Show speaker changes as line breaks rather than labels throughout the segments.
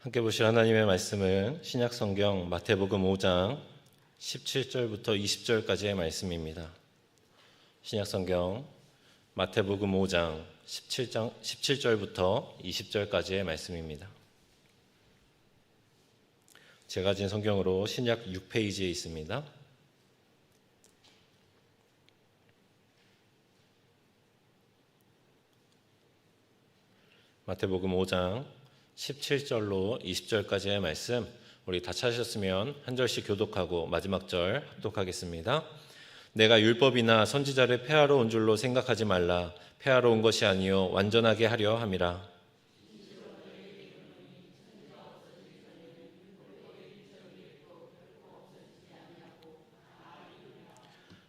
함께 보실 하나님의 말씀은 신약성경 마태복음 5장 17절부터 20절까지의 말씀입니다. 신약성경 마태복음 5장 17절부터 20절까지의 말씀입니다. 제가 가진 성경으로 신약 6페이지에 있습니다. 마태복음 5장 17절로 20절까지의 말씀, 우리 다 찾으셨으면 한 절씩 교독하고 마지막 절 합독하겠습니다. 내가 율법이나 선지자를 폐하러 온 줄로 생각하지 말라. 폐하러 온 것이 아니요 완전하게 하려 함이라.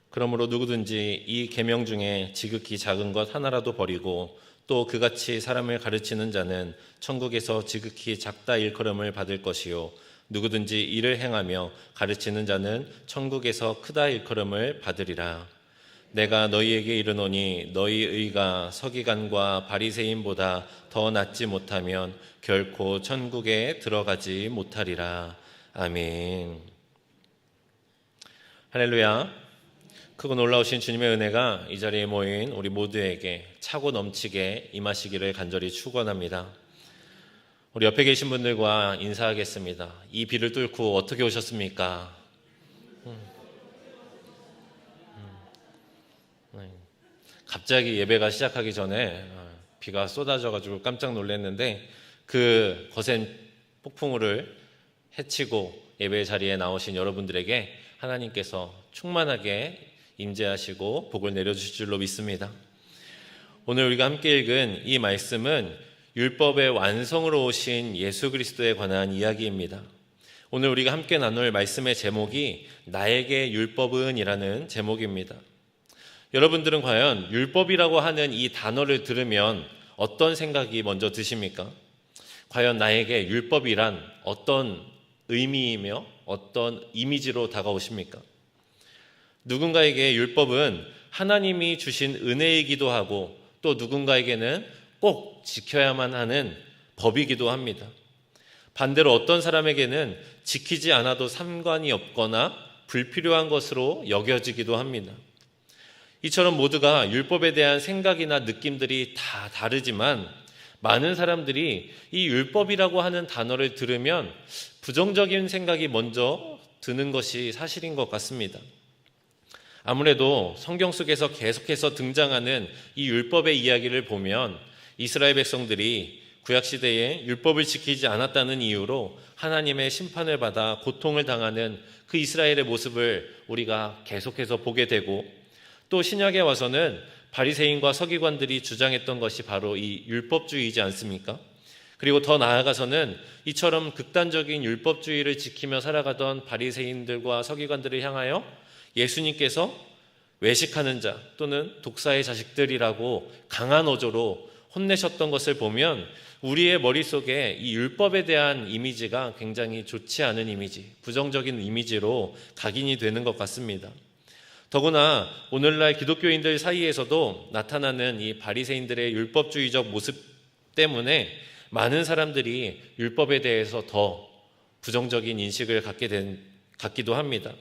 그러므로 누구든지 이 계명 중에 지극히 작은 것 하나라도 버리고 또 그같이 사람을 가르치는 자는 천국에서 지극히 작다 일컬음을 받을 것이요 누구든지 이를 행하며 가르치는 자는 천국에서 크다 일컬음을 받으리라. 내가 너희에게 이르노니 너희 의가 서기관과 바리새인보다 더 낫지 못하면 결코 천국에 들어가지 못하리라. 아멘. 할렐루야. 크고 놀라우신 주님의 은혜가 이 자리에 모인 우리 모두에게 차고 넘치게 임하시기를 간절히 축원합니다. 우리 옆에 계신 분들과 인사하겠습니다. 이 비를 뚫고 어떻게 오셨습니까? 갑자기 예배가 시작하기 전에 비가 쏟아져가지고 깜짝 놀랐는데 그 거센 폭풍우를 헤치고 예배 자리에 나오신 여러분들에게 하나님께서 충만하게 임재하시고 복을 내려주실 줄로 믿습니다. 오늘 우리가 함께 읽은 이 말씀은 율법의 완성으로 오신 예수 그리스도에 관한 이야기입니다. 오늘 우리가 함께 나눌 말씀의 제목이 나에게 율법은 이라는 제목입니다. 여러분들은 과연 율법이라고 하는 이 단어를 들으면 어떤 생각이 먼저 드십니까? 과연 나에게 율법이란 어떤 의미이며 어떤 이미지로 다가오십니까? 누군가에게 율법은 하나님이 주신 은혜이기도 하고 또 누군가에게는 꼭 지켜야만 하는 법이기도 합니다. 반대로 어떤 사람에게는 지키지 않아도 상관이 없거나 불필요한 것으로 여겨지기도 합니다. 이처럼 모두가 율법에 대한 생각이나 느낌들이 다 다르지만 많은 사람들이 이 율법이라고 하는 단어를 들으면 부정적인 생각이 먼저 드는 것이 사실인 것 같습니다. 아무래도 성경 속에서 계속해서 등장하는 이 율법의 이야기를 보면 이스라엘 백성들이 구약시대에 율법을 지키지 않았다는 이유로 하나님의 심판을 받아 고통을 당하는 그 이스라엘의 모습을 우리가 계속해서 보게 되고 또 신약에 와서는 바리새인과 서기관들이 주장했던 것이 바로 이 율법주의이지 않습니까? 그리고 더 나아가서는 이처럼 극단적인 율법주의를 지키며 살아가던 바리새인들과 서기관들을 향하여 예수님께서 외식하는 자 또는 독사의 자식들이라고 강한 어조로 혼내셨던 것을 보면 우리의 머릿속에 이 율법에 대한 이미지가 굉장히 좋지 않은 이미지, 부정적인 이미지로 각인이 되는 것 같습니다. 더구나 오늘날 기독교인들 사이에서도 나타나는 이 바리새인들의 율법주의적 모습 때문에 많은 사람들이 율법에 대해서 더 부정적인 인식을 갖기도 합니다.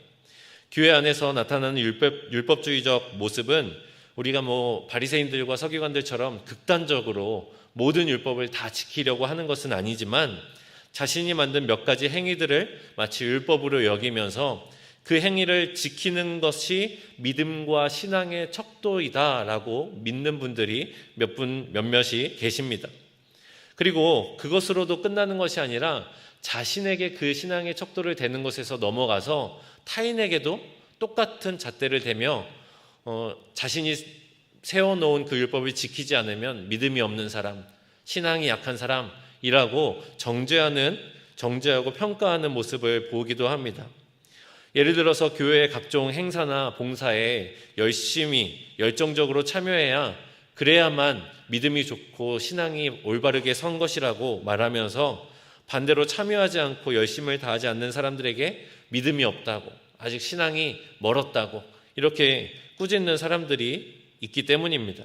교회 안에서 나타나는 율법주의적 모습은 우리가 바리새인들과 서기관들처럼 극단적으로 모든 율법을 다 지키려고 하는 것은 아니지만 자신이 만든 몇 가지 행위들을 마치 율법으로 여기면서 그 행위를 지키는 것이 믿음과 신앙의 척도이다라고 믿는 분들이 몇몇이 계십니다. 그리고 그것으로도 끝나는 것이 아니라 자신에게 그 신앙의 척도를 대는 것에서 넘어가서 타인에게도 똑같은 잣대를 대며 자신이 세워놓은 그 율법을 지키지 않으면 믿음이 없는 사람, 신앙이 약한 사람이라고 정죄하고 평가하는 모습을 보기도 합니다. 예를 들어서 교회의 각종 행사나 봉사에 열정적으로 참여해야 그래야만 믿음이 좋고 신앙이 올바르게 선 것이라고 말하면서 반대로 참여하지 않고 열심을 다하지 않는 사람들에게 믿음이 없다고, 아직 신앙이 멀었다고 이렇게 꾸짖는 사람들이 있기 때문입니다.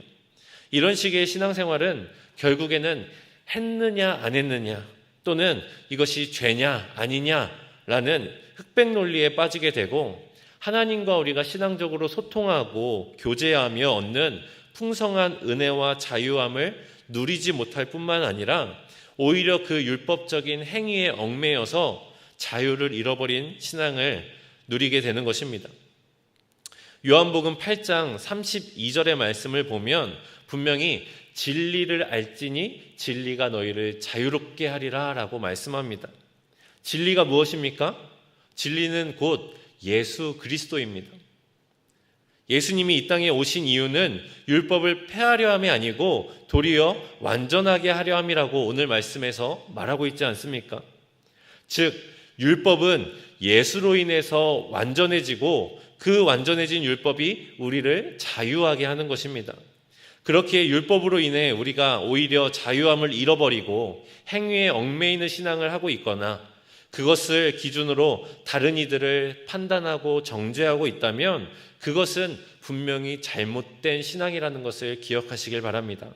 이런 식의 신앙생활은 결국에는 했느냐 안 했느냐, 또는 이것이 죄냐 아니냐라는 흑백 논리에 빠지게 되고 하나님과 우리가 신앙적으로 소통하고 교제하며 얻는 풍성한 은혜와 자유함을 누리지 못할 뿐만 아니라 오히려 그 율법적인 행위에 얽매여서 자유를 잃어버린 신앙을 누리게 되는 것입니다. 요한복음 8장 32절의 말씀을 보면 분명히 진리를 알지니 진리가 너희를 자유롭게 하리라 라고 말씀합니다. 진리가 무엇입니까? 진리는 곧 예수 그리스도입니다. 예수님이 이 땅에 오신 이유는 율법을 폐하려 함이 아니고 도리어 완전하게 하려 함이라고 오늘 말씀에서 말하고 있지 않습니까? 즉 율법은 예수로 인해서 완전해지고 그 완전해진 율법이 우리를 자유하게 하는 것입니다. 그렇게 율법으로 인해 우리가 오히려 자유함을 잃어버리고 행위에 얽매이는 신앙을 하고 있거나 그것을 기준으로 다른 이들을 판단하고 정죄하고 있다면 그것은 분명히 잘못된 신앙이라는 것을 기억하시길 바랍니다.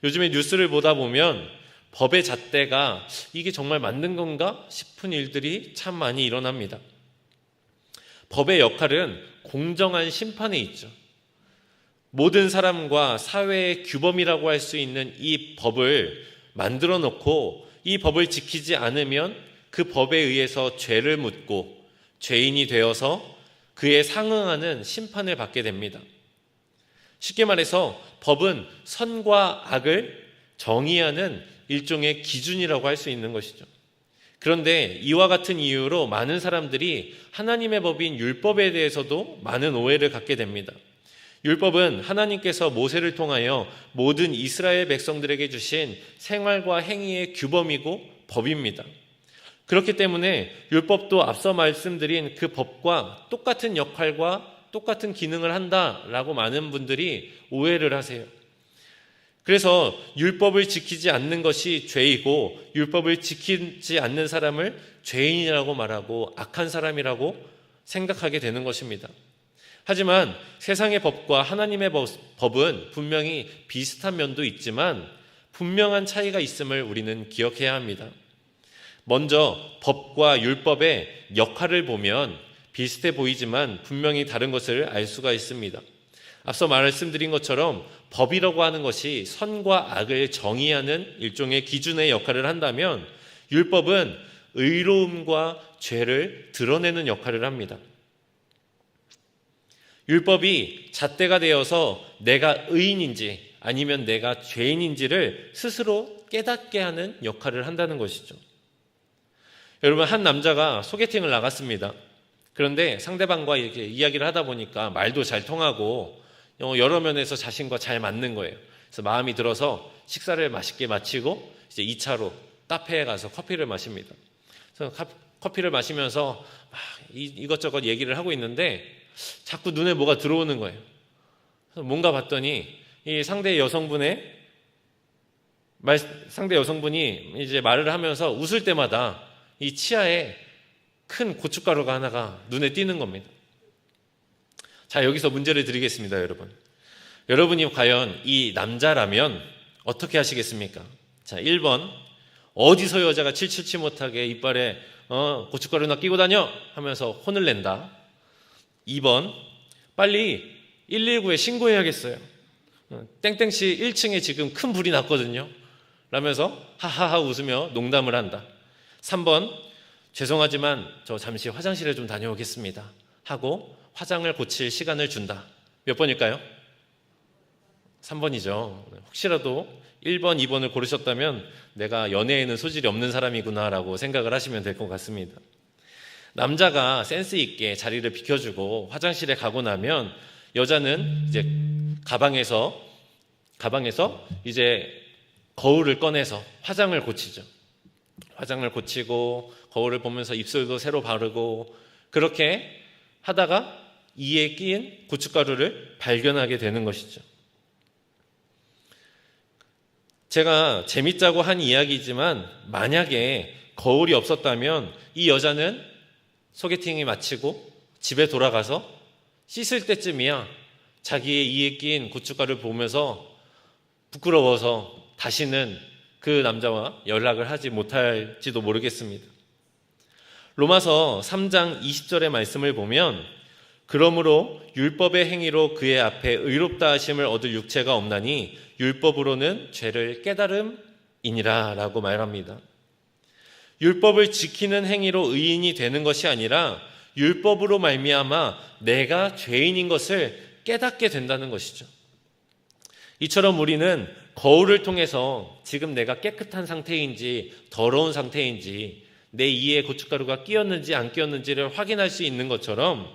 요즘에 뉴스를 보다 보면 법의 잣대가 이게 정말 맞는 건가 싶은 일들이 참 많이 일어납니다. 법의 역할은 공정한 심판에 있죠. 모든 사람과 사회의 규범이라고 할 수 있는 이 법을 만들어 놓고 이 법을 지키지 않으면 그 법에 의해서 죄를 묻고 죄인이 되어서 그에 상응하는 심판을 받게 됩니다. 쉽게 말해서 법은 선과 악을 정의하는 일종의 기준이라고 할 수 있는 것이죠. 그런데 이와 같은 이유로 많은 사람들이 하나님의 법인 율법에 대해서도 많은 오해를 갖게 됩니다. 율법은 하나님께서 모세를 통하여 모든 이스라엘 백성들에게 주신 생활과 행위의 규범이고 법입니다. 그렇기 때문에 율법도 앞서 말씀드린 그 법과 똑같은 역할과 똑같은 기능을 한다라고 많은 분들이 오해를 하세요. 그래서 율법을 지키지 않는 것이 죄이고 율법을 지키지 않는 사람을 죄인이라고 말하고 악한 사람이라고 생각하게 되는 것입니다. 하지만 세상의 법과 하나님의 법은 분명히 비슷한 면도 있지만 분명한 차이가 있음을 우리는 기억해야 합니다. 먼저 법과 율법의 역할을 보면 비슷해 보이지만 분명히 다른 것을 알 수가 있습니다. 앞서 말씀드린 것처럼 법이라고 하는 것이 선과 악을 정의하는 일종의 기준의 역할을 한다면 율법은 의로움과 죄를 드러내는 역할을 합니다. 율법이 잣대가 되어서 내가 의인인지 아니면 내가 죄인인지를 스스로 깨닫게 하는 역할을 한다는 것이죠. 여러분, 한 남자가 소개팅을 나갔습니다. 그런데 상대방과 이렇게 이야기를 하다 보니까 말도 잘 통하고 여러 면에서 자신과 잘 맞는 거예요. 그래서 마음이 들어서 식사를 맛있게 마치고 이제 2차로 카페에 가서 커피를 마십니다. 그래서 커피를 마시면서 이것저것 얘기를 하고 있는데 자꾸 눈에 뭐가 들어오는 거예요. 그래서 뭔가 봤더니 이 상대 여성분이 이제 말을 하면서 웃을 때마다 이 치아에 큰 고춧가루가 하나가 눈에 띄는 겁니다. 자, 여기서 문제를 드리겠습니다, 여러분. 여러분이 과연 이 남자라면 어떻게 하시겠습니까? 자, 1번, 어디서 여자가 칠칠치 못하게 이빨에 고춧가루나 끼고 다녀 하면서 혼을 낸다. 2번, 빨리 119에 신고해야겠어요. 땡땡씨 1층에 지금 큰 불이 났거든요. 라면서 하하하 웃으며 농담을 한다. 3번, 죄송하지만 저 잠시 화장실에 좀 다녀오겠습니다 하고 화장을 고칠 시간을 준다. 몇 번일까요? 3번이죠. 혹시라도 1번, 2번을 고르셨다면 내가 연애에는 소질이 없는 사람이구나 라고 생각을 하시면 될 것 같습니다. 남자가 센스 있게 자리를 비켜주고 화장실에 가고 나면 여자는 이제 가방에서 이제 거울을 꺼내서 화장을 고치죠. 화장을 고치고 거울을 보면서 입술도 새로 바르고 그렇게 하다가 이에 끼인 고춧가루를 발견하게 되는 것이죠. 제가 재밌자고 한 이야기지만 만약에 거울이 없었다면 이 여자는 소개팅이 마치고 집에 돌아가서 씻을 때쯤이야 자기의 이에 끼인 고춧가루를 보면서 부끄러워서 다시는 그 남자와 연락을 하지 못할지도 모르겠습니다. 로마서 3장 20절의 말씀을 보면 그러므로 율법의 행위로 그의 앞에 의롭다 하심을 얻을 육체가 없나니 율법으로는 죄를 깨달음이니라 라고 말합니다. 율법을 지키는 행위로 의인이 되는 것이 아니라 율법으로 말미암아 내가 죄인인 것을 깨닫게 된다는 것이죠. 이처럼 우리는 거울을 통해서 지금 내가 깨끗한 상태인지 더러운 상태인지 내 이에 고춧가루가 끼었는지 안 끼었는지를 확인할 수 있는 것처럼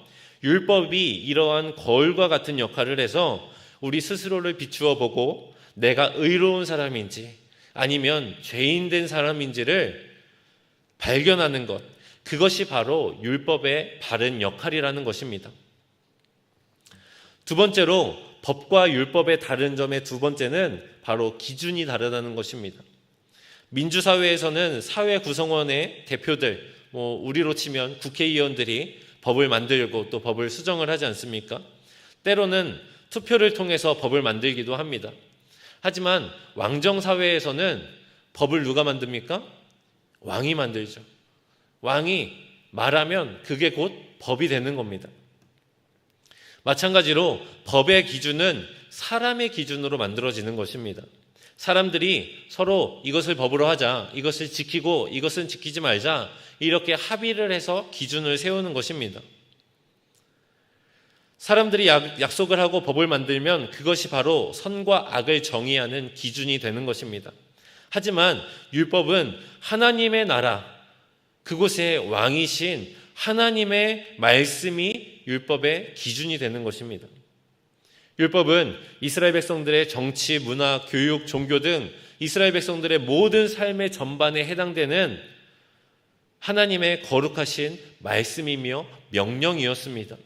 율법이 이러한 거울과 같은 역할을 해서 우리 스스로를 비추어 보고 내가 의로운 사람인지 아니면 죄인된 사람인지를 발견하는 것, 그것이 바로 율법의 바른 역할이라는 것입니다. 두 번째로 법과 율법의 다른 점의 두 번째는 바로 기준이 다르다는 것입니다. 민주사회에서는 사회 구성원의 대표들, 우리로 치면 국회의원들이 법을 만들고 또 법을 수정을 하지 않습니까? 때로는 투표를 통해서 법을 만들기도 합니다. 하지만 왕정사회에서는 법을 누가 만듭니까? 왕이 만들죠. 왕이 말하면 그게 곧 법이 되는 겁니다. 마찬가지로 법의 기준은 사람의 기준으로 만들어지는 것입니다. 사람들이 서로 이것을 법으로 하자, 이것을 지키고 이것은 지키지 말자, 이렇게 합의를 해서 기준을 세우는 것입니다. 사람들이 약속을 하고 법을 만들면 그것이 바로 선과 악을 정의하는 기준이 되는 것입니다. 하지만 율법은 하나님의 나라, 그곳에 왕이신 하나님의 말씀이 율법의 기준이 되는 것입니다. 율법은 이스라엘 백성들의 정치, 문화, 교육, 종교 등 이스라엘 백성들의 모든 삶의 전반에 해당되는 하나님의 거룩하신 말씀이며 명령이었습니다.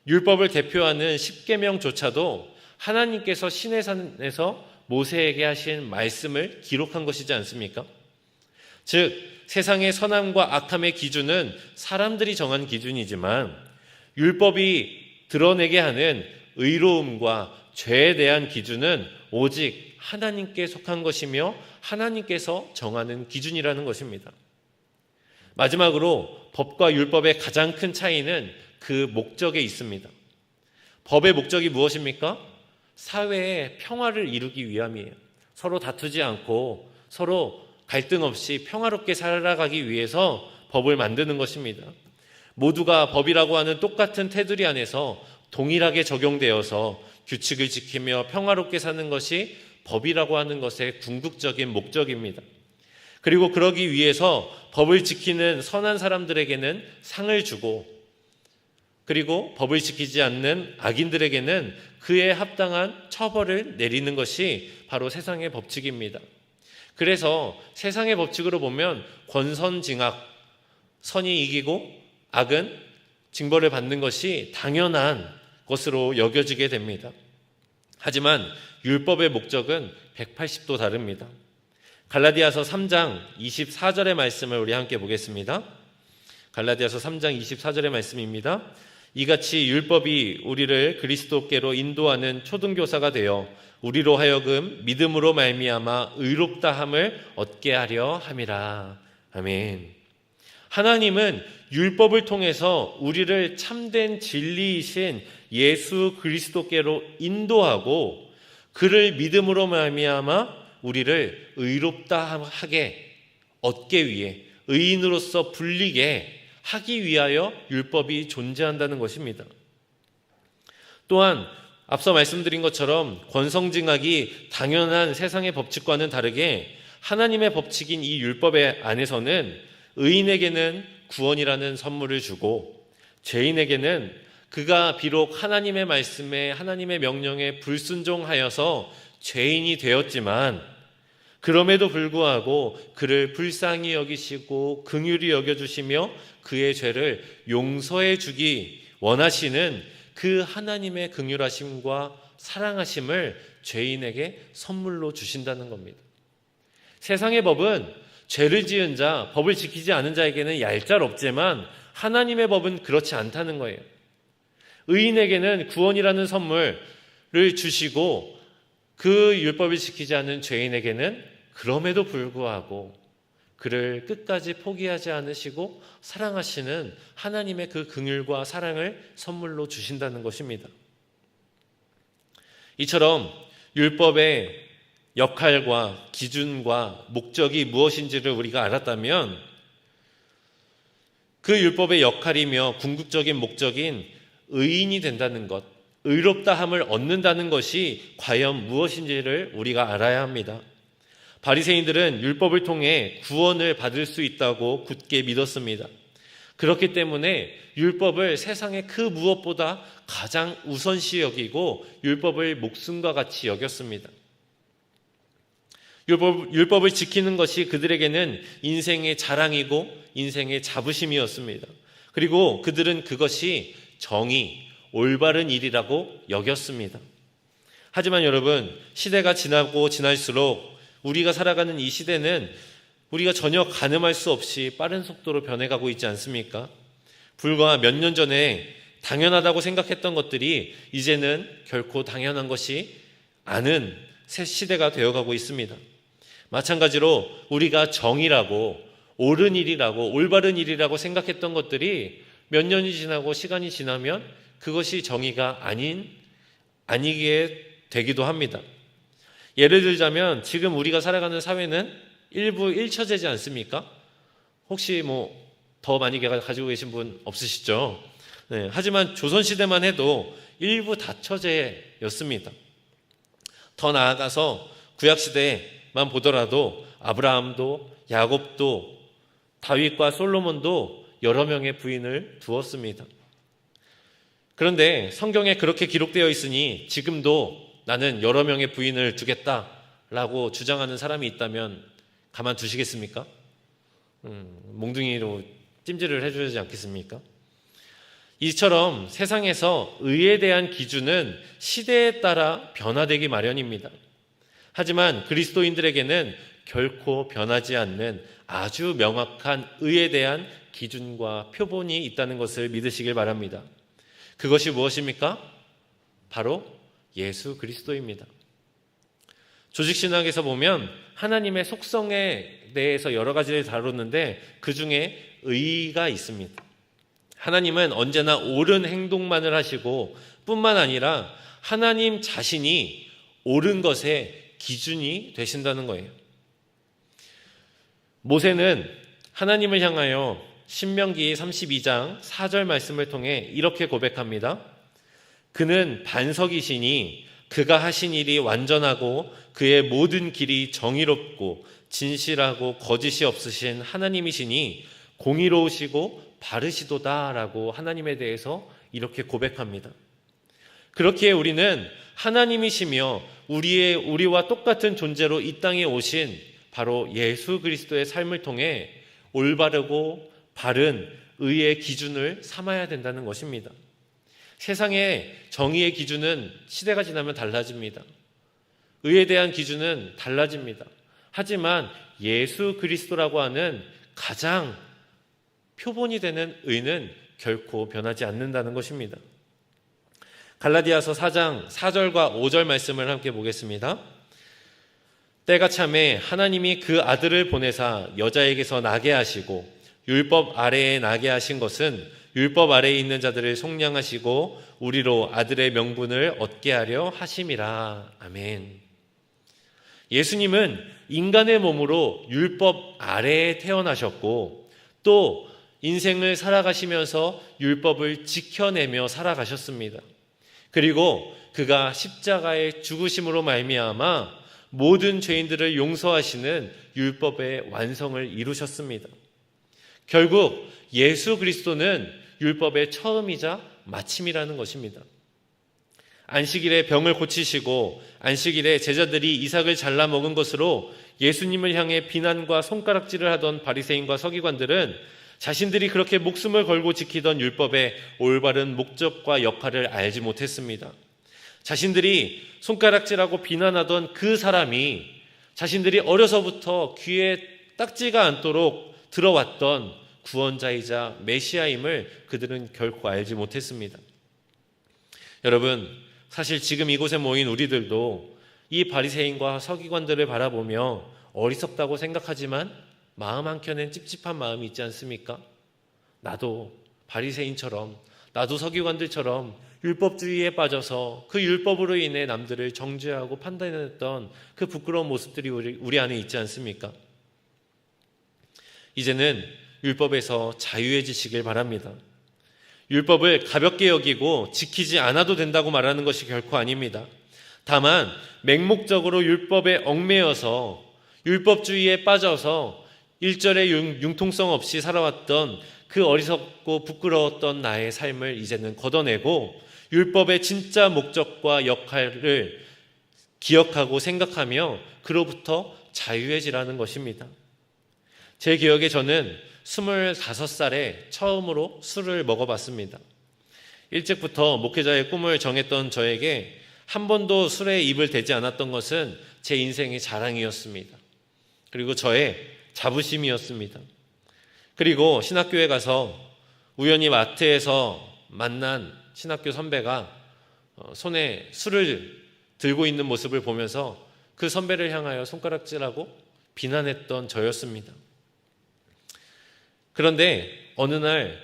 율법을 대표하는 십계명조차도 하나님께서 시내산에서 모세에게 하신 말씀을 기록한 것이지 않습니까? 즉 세상의 선함과 악함의 기준은 사람들이 정한 기준이지만 율법이 드러내게 하는 의로움과 죄에 대한 기준은 오직 하나님께 속한 것이며 하나님께서 정하는 기준이라는 것입니다. 마지막으로 법과 율법의 가장 큰 차이는 그 목적에 있습니다. 법의 목적이 무엇입니까? 사회의 평화를 이루기 위함이에요. 서로 다투지 않고 서로 갈등 없이 평화롭게 살아가기 위해서 법을 만드는 것입니다. 모두가 법이라고 하는 똑같은 테두리 안에서 동일하게 적용되어서 규칙을 지키며 평화롭게 사는 것이 법이라고 하는 것의 궁극적인 목적입니다. 그리고 그러기 위해서 법을 지키는 선한 사람들에게는 상을 주고 그리고 법을 지키지 않는 악인들에게는 그에 합당한 처벌을 내리는 것이 바로 세상의 법칙입니다. 그래서 세상의 법칙으로 보면 권선징악, 선이 이기고 악은 징벌을 받는 것이 당연한 것으로 여겨지게 됩니다. 하지만 율법의 목적은 180도 다릅니다. 갈라디아서 3장 24절의 말씀을 우리 함께 보겠습니다. 갈라디아서 3장 24절의 말씀입니다. 이같이 율법이 우리를 그리스도께로 인도하는 초등교사가 되어 우리로 하여금 믿음으로 말미암아 의롭다함을 얻게 하려 함이라. 아멘. 하나님은 율법을 통해서 우리를 참된 진리이신 예수 그리스도께로 인도하고 그를 믿음으로 말미암아 우리를 의롭다하게 얻게 위해 의인으로서 불리게 하기 위하여 율법이 존재한다는 것입니다. 또한 앞서 말씀드린 것처럼 권성징악이 당연한 세상의 법칙과는 다르게 하나님의 법칙인 이 율법의 안에서는 의인에게는 구원이라는 선물을 주고 죄인에게는 그가 비록 하나님의 말씀에 하나님의 명령에 불순종하여서 죄인이 되었지만 그럼에도 불구하고 그를 불쌍히 여기시고 긍휼히 여겨주시며 그의 죄를 용서해 주기 원하시는 그 하나님의 긍휼하심과 사랑하심을 죄인에게 선물로 주신다는 겁니다. 세상의 법은 죄를 지은 자, 법을 지키지 않은 자에게는 얄짤없지만 하나님의 법은 그렇지 않다는 거예요. 의인에게는 구원이라는 선물을 주시고 그 율법을 지키지 않은 죄인에게는 그럼에도 불구하고 그를 끝까지 포기하지 않으시고 사랑하시는 하나님의 그 긍휼과 사랑을 선물로 주신다는 것입니다. 이처럼 율법의 역할과 기준과 목적이 무엇인지를 우리가 알았다면 그 율법의 역할이며 궁극적인 목적인 의인이 된다는 것, 의롭다함을 얻는다는 것이 과연 무엇인지를 우리가 알아야 합니다. 바리새인들은 율법을 통해 구원을 받을 수 있다고 굳게 믿었습니다. 그렇기 때문에 율법을 세상의 그 무엇보다 가장 우선시 여기고 율법을 목숨과 같이 여겼습니다. 율법을 지키는 것이 그들에게는 인생의 자랑이고 인생의 자부심이었습니다. 그리고 그들은 그것이 정의, 올바른 일이라고 여겼습니다. 하지만 여러분, 시대가 지나고 지날수록 우리가 살아가는 이 시대는 우리가 전혀 가늠할 수 없이 빠른 속도로 변해가고 있지 않습니까? 불과 몇 년 전에 당연하다고 생각했던 것들이 이제는 결코 당연한 것이 아닌 새 시대가 되어가고 있습니다. 마찬가지로 우리가 정의라고 옳은 일이라고 올바른 일이라고 생각했던 것들이 몇 년이 지나고 시간이 지나면 그것이 정의가 아니게 되기도 합니다. 예를 들자면 지금 우리가 살아가는 사회는 일부 일처제지 않습니까? 혹시 더 많이 가지고 계신 분 없으시죠? 네, 하지만 조선시대만 해도 일부 다처제였습니다. 더 나아가서 구약시대만 보더라도 아브라함도 야곱도 다윗과 솔로몬도 여러 명의 부인을 두었습니다. 그런데 성경에 그렇게 기록되어 있으니 지금도 나는 여러 명의 부인을 두겠다라고 주장하는 사람이 있다면 가만 두시겠습니까? 몽둥이로 찜질을 해줘야 되지 않겠습니까? 이처럼 세상에서 의에 대한 기준은 시대에 따라 변화되기 마련입니다. 하지만 그리스도인들에게는 결코 변하지 않는 아주 명확한 의에 대한 기준과 표본이 있다는 것을 믿으시길 바랍니다. 그것이 무엇입니까? 바로 예수 그리스도입니다. 조직신학에서 보면 하나님의 속성에 대해서 여러 가지를 다루는데 그 중에 의가 있습니다. 하나님은 언제나 옳은 행동만을 하시고 뿐만 아니라 하나님 자신이 옳은 것의 기준이 되신다는 거예요. 모세는 하나님을 향하여 신명기 32장 4절 말씀을 통해 이렇게 고백합니다. 그는 반석이시니 그가 하신 일이 완전하고 그의 모든 길이 정의롭고 진실하고 거짓이 없으신 하나님이시니 공의로우시고 바르시도다라고 하나님에 대해서 이렇게 고백합니다. 그렇기에 우리는 하나님이시며 우리와 똑같은 존재로 이 땅에 오신 바로 예수 그리스도의 삶을 통해 올바르고 바른 의의 기준을 삼아야 된다는 것입니다. 세상의 정의의 기준은 시대가 지나면 달라집니다. 의에 대한 기준은 달라집니다. 하지만 예수 그리스도라고 하는 가장 표본이 되는 의는 결코 변하지 않는다는 것입니다. 갈라디아서 4장 4절과 5절 말씀을 함께 보겠습니다. 때가 참에 하나님이 그 아들을 보내사 여자에게서 나게 하시고 율법 아래에 나게 하신 것은 율법 아래에 있는 자들을 속량하시고 우리로 아들의 명분을 얻게 하려 하심이라. 아멘. 예수님은 인간의 몸으로 율법 아래에 태어나셨고 또 인생을 살아가시면서 율법을 지켜내며 살아가셨습니다. 그리고 그가 십자가의 죽으심으로 말미암아 모든 죄인들을 용서하시는 율법의 완성을 이루셨습니다. 결국 예수 그리스도는 율법의 처음이자 마침이라는 것입니다. 안식일에 병을 고치시고 안식일에 제자들이 이삭을 잘라 먹은 것으로 예수님을 향해 비난과 손가락질을 하던 바리새인과 서기관들은 자신들이 그렇게 목숨을 걸고 지키던 율법의 올바른 목적과 역할을 알지 못했습니다. 자신들이 손가락질하고 비난하던 그 사람이 자신들이 어려서부터 귀에 딱지가 않도록 들어왔던 구원자이자 메시아임을 그들은 결코 알지 못했습니다. 여러분, 사실 지금 이곳에 모인 우리들도 이 바리새인과 서기관들을 바라보며 어리석다고 생각하지만 마음 한켠엔 찝찝한 마음이 있지 않습니까? 나도 바리새인처럼, 나도 서기관들처럼 율법주의에 빠져서 그 율법으로 인해 남들을 정죄하고 판단했던 그 부끄러운 모습들이 우리 안에 있지 않습니까? 이제는 율법에서 자유해지시길 바랍니다. 율법을 가볍게 여기고 지키지 않아도 된다고 말하는 것이 결코 아닙니다. 다만 맹목적으로 율법에 얽매여서 율법주의에 빠져서 일절의 융통성 없이 살아왔던 그 어리석고 부끄러웠던 나의 삶을 이제는 걷어내고 율법의 진짜 목적과 역할을 기억하고 생각하며 그로부터 자유해지라는 것입니다. 제 기억에 저는 25살에 처음으로 술을 먹어봤습니다. 일찍부터 목회자의 꿈을 정했던 저에게 한 번도 술에 입을 대지 않았던 것은 제 인생의 자랑이었습니다. 그리고 저의 자부심이었습니다. 그리고 신학교에 가서 우연히 마트에서 만난 신학교 선배가 손에 술을 들고 있는 모습을 보면서 그 선배를 향하여 손가락질하고 비난했던 저였습니다. 그런데 어느 날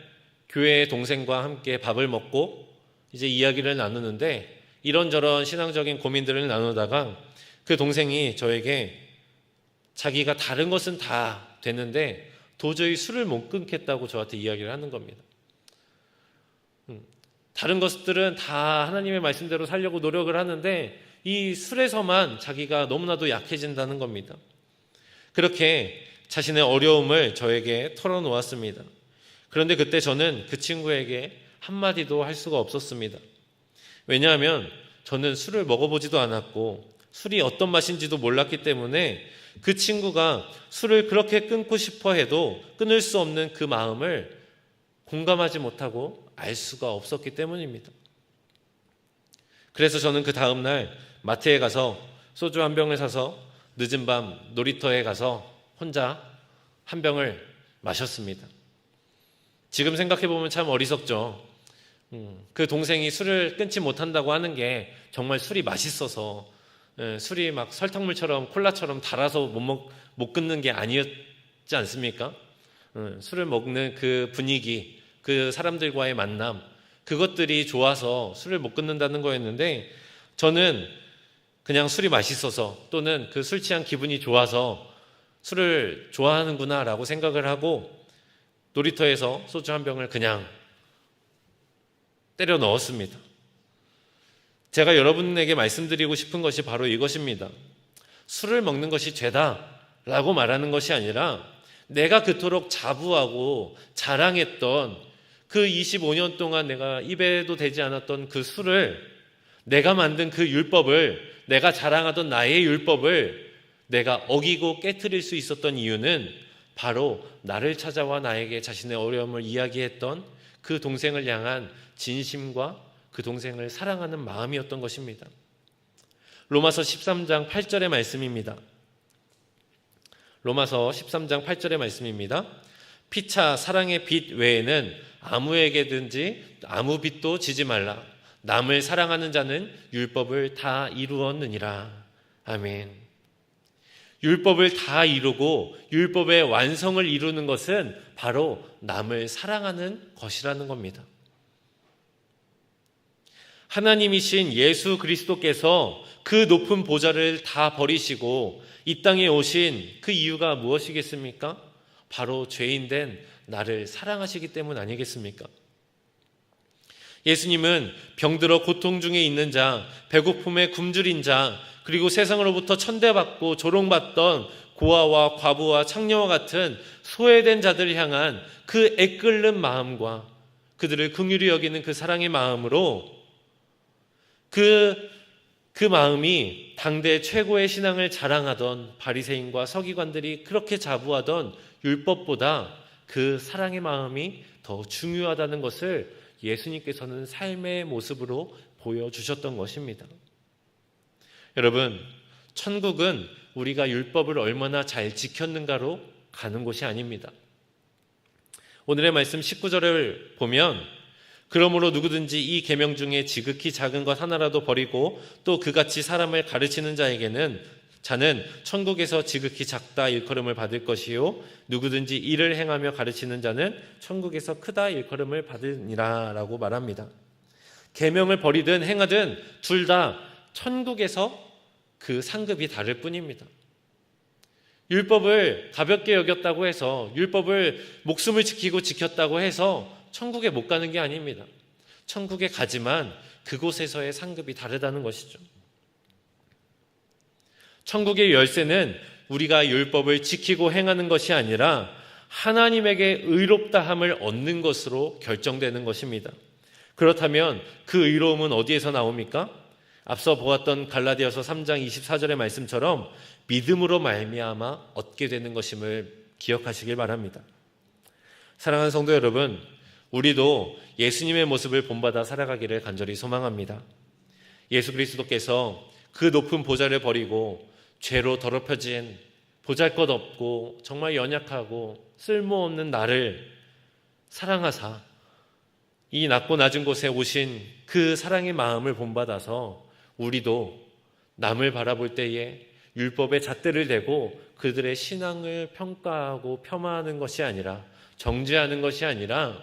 교회의 동생과 함께 밥을 먹고 이제 이야기를 나누는데 이런저런 신앙적인 고민들을 나누다가 그 동생이 저에게 자기가 다른 것은 다 됐는데 도저히 술을 못 끊겠다고 저한테 이야기를 하는 겁니다. 다른 것들은 다 하나님의 말씀대로 살려고 노력을 하는데 이 술에서만 자기가 너무나도 약해진다는 겁니다. 그렇게 자신의 어려움을 저에게 털어놓았습니다. 그런데 그때 저는 그 친구에게 한마디도 할 수가 없었습니다. 왜냐하면 저는 술을 먹어보지도 않았고 술이 어떤 맛인지도 몰랐기 때문에 그 친구가 술을 그렇게 끊고 싶어 해도 끊을 수 없는 그 마음을 공감하지 못하고 알 수가 없었기 때문입니다. 그래서 저는 그 다음날 마트에 가서 소주 한 병을 사서 늦은 밤 놀이터에 가서 혼자 한 병을 마셨습니다. 지금 생각해보면 참 어리석죠. 그 동생이 술을 끊지 못한다고 하는 게 정말 술이 맛있어서 술이 막 설탕물처럼 콜라처럼 달아서 못 끊는 게 아니었지 않습니까? 술을 먹는 그 분위기, 그 사람들과의 만남, 그것들이 좋아서 술을 못 끊는다는 거였는데 저는 그냥 술이 맛있어서 또는 그 술 취한 기분이 좋아서 술을 좋아하는구나 라고 생각을 하고 놀이터에서 소주 한 병을 그냥 때려 넣었습니다. 제가 여러분에게 말씀드리고 싶은 것이 바로 이것입니다. 술을 먹는 것이 죄다라고 말하는 것이 아니라 내가 그토록 자부하고 자랑했던 그 25년 동안 내가 입에도 대지 않았던 그 술을, 내가 만든 그 율법을, 내가 자랑하던 나의 율법을 내가 어기고 깨트릴 수 있었던 이유는 바로 나를 찾아와 나에게 자신의 어려움을 이야기했던 그 동생을 향한 진심과 그 동생을 사랑하는 마음이었던 것입니다. 로마서 13장 8절의 말씀입니다. 로마서 13장 8절의 말씀입니다. 피차 사랑의 빚 외에는 아무에게든지 아무 빚도 지지 말라. 남을 사랑하는 자는 율법을 다 이루었느니라. 아멘. 율법을 다 이루고 율법의 완성을 이루는 것은 바로 남을 사랑하는 것이라는 겁니다. 하나님이신 예수 그리스도께서 그 높은 보좌를 다 버리시고 이 땅에 오신 그 이유가 무엇이겠습니까? 바로 죄인된 나를 사랑하시기 때문 아니겠습니까? 예수님은 병들어 고통 중에 있는 자, 배고픔에 굶주린 자, 그리고 세상으로부터 천대받고 조롱받던 고아와 과부와 창녀와 같은 소외된 자들을 향한 그 애끓는 마음과 그들을 긍휼히 여기는 그 사랑의 마음으로 그 마음이 당대 최고의 신앙을 자랑하던 바리새인과 서기관들이 그렇게 자부하던 율법보다 그 사랑의 마음이 더 중요하다는 것을 예수님께서는 삶의 모습으로 보여주셨던 것입니다. 여러분, 천국은 우리가 율법을 얼마나 잘 지켰는가로 가는 곳이 아닙니다. 오늘의 말씀 19절을 보면 그러므로 누구든지 이 계명 중에 지극히 작은 것 하나라도 버리고 또 그같이 사람을 가르치는 자에게는 자는 천국에서 지극히 작다 일컬음을 받을 것이요 누구든지 이를 행하며 가르치는 자는 천국에서 크다 일컬음을 받으니라 라고 말합니다. 계명을 버리든 행하든 둘 다 천국에서 그 상급이 다를 뿐입니다. 율법을 가볍게 여겼다고 해서, 율법을 목숨을 지키고 지켰다고 해서 천국에 못 가는 게 아닙니다. 천국에 가지만 그곳에서의 상급이 다르다는 것이죠. 천국의 열쇠는 우리가 율법을 지키고 행하는 것이 아니라 하나님에게 의롭다함을 얻는 것으로 결정되는 것입니다. 그렇다면 그 의로움은 어디에서 나옵니까? 앞서 보았던 갈라디아서 3장 24절의 말씀처럼 믿음으로 말미암아 얻게 되는 것임을 기억하시길 바랍니다. 사랑하는 성도 여러분, 우리도 예수님의 모습을 본받아 살아가기를 간절히 소망합니다. 예수 그리스도께서 그 높은 보좌를 버리고 죄로 더럽혀진 보잘것없고 정말 연약하고 쓸모없는 나를 사랑하사 이 낮고 낮은 곳에 오신 그 사랑의 마음을 본받아서 우리도 남을 바라볼 때에 율법의 잣대를 대고 그들의 신앙을 평가하고 폄하하는 것이 아니라, 정죄하는 것이 아니라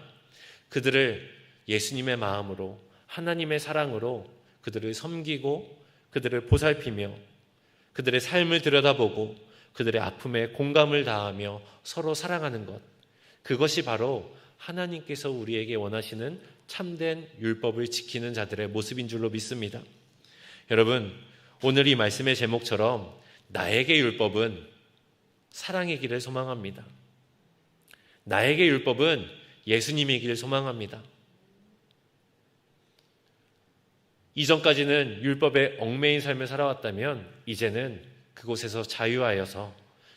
그들을 예수님의 마음으로, 하나님의 사랑으로 그들을 섬기고 그들을 보살피며 그들의 삶을 들여다보고 그들의 아픔에 공감을 다하며 서로 사랑하는 것, 그것이 바로 하나님께서 우리에게 원하시는 참된 율법을 지키는 자들의 모습인 줄로 믿습니다. 여러분, 오늘 이 말씀의 제목처럼 나에게 율법은 사랑이기를 소망합니다. 나에게 율법은 예수님이기를 소망합니다. 이전까지는 율법에 얽매인 삶을 살아왔다면 이제는 그곳에서 자유하여서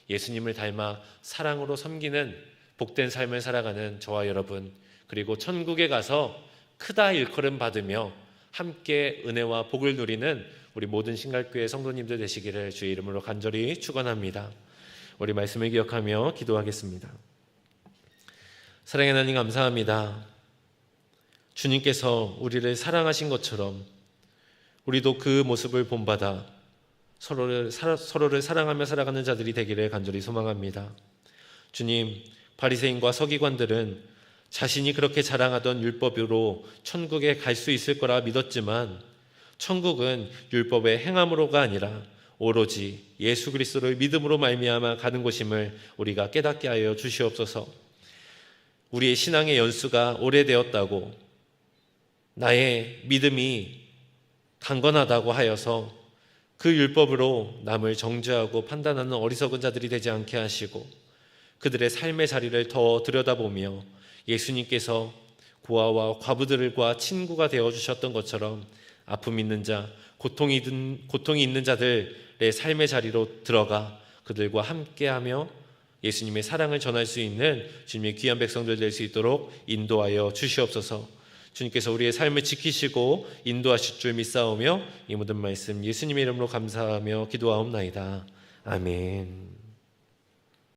예수님을 닮아 사랑으로 섬기는 복된 삶을 살아가는 저와 여러분, 그리고 천국에 가서 크다 일컬음 받으며 함께 은혜와 복을 누리는 우리 모든 신갈교회 성도님들 되시기를 주의 이름으로 간절히 축원합니다. 우리 말씀을 기억하며 기도하겠습니다. 사랑의 하나님, 감사합니다. 주님께서 우리를 사랑하신 것처럼 우리도 그 모습을 본받아 서로를 사랑하며 살아가는 자들이 되기를 간절히 소망합니다. 주님, 바리새인과 서기관들은 자신이 그렇게 자랑하던 율법으로 천국에 갈 수 있을 거라 믿었지만 천국은 율법의 행함으로가 아니라 오로지 예수 그리스도를 믿음으로 말미암아 가는 곳임을 우리가 깨닫게 하여 주시옵소서. 우리의 신앙의 연수가 오래되었다고, 나의 믿음이 강건하다고 하여서 그 율법으로 남을 정죄하고 판단하는 어리석은 자들이 되지 않게 하시고 그들의 삶의 자리를 더 들여다보며 예수님께서 고아와 과부들과 친구가 되어주셨던 것처럼 아픔 있는 자, 고통이 있는 자들의 삶의 자리로 들어가 그들과 함께하며 예수님의 사랑을 전할 수 있는 주님의 귀한 백성들 될 수 있도록 인도하여 주시옵소서. 주님께서 우리의 삶을 지키시고 인도하실 줄 믿사오며 이 모든 말씀 예수님의 이름으로 감사하며 기도하옵나이다. 아멘.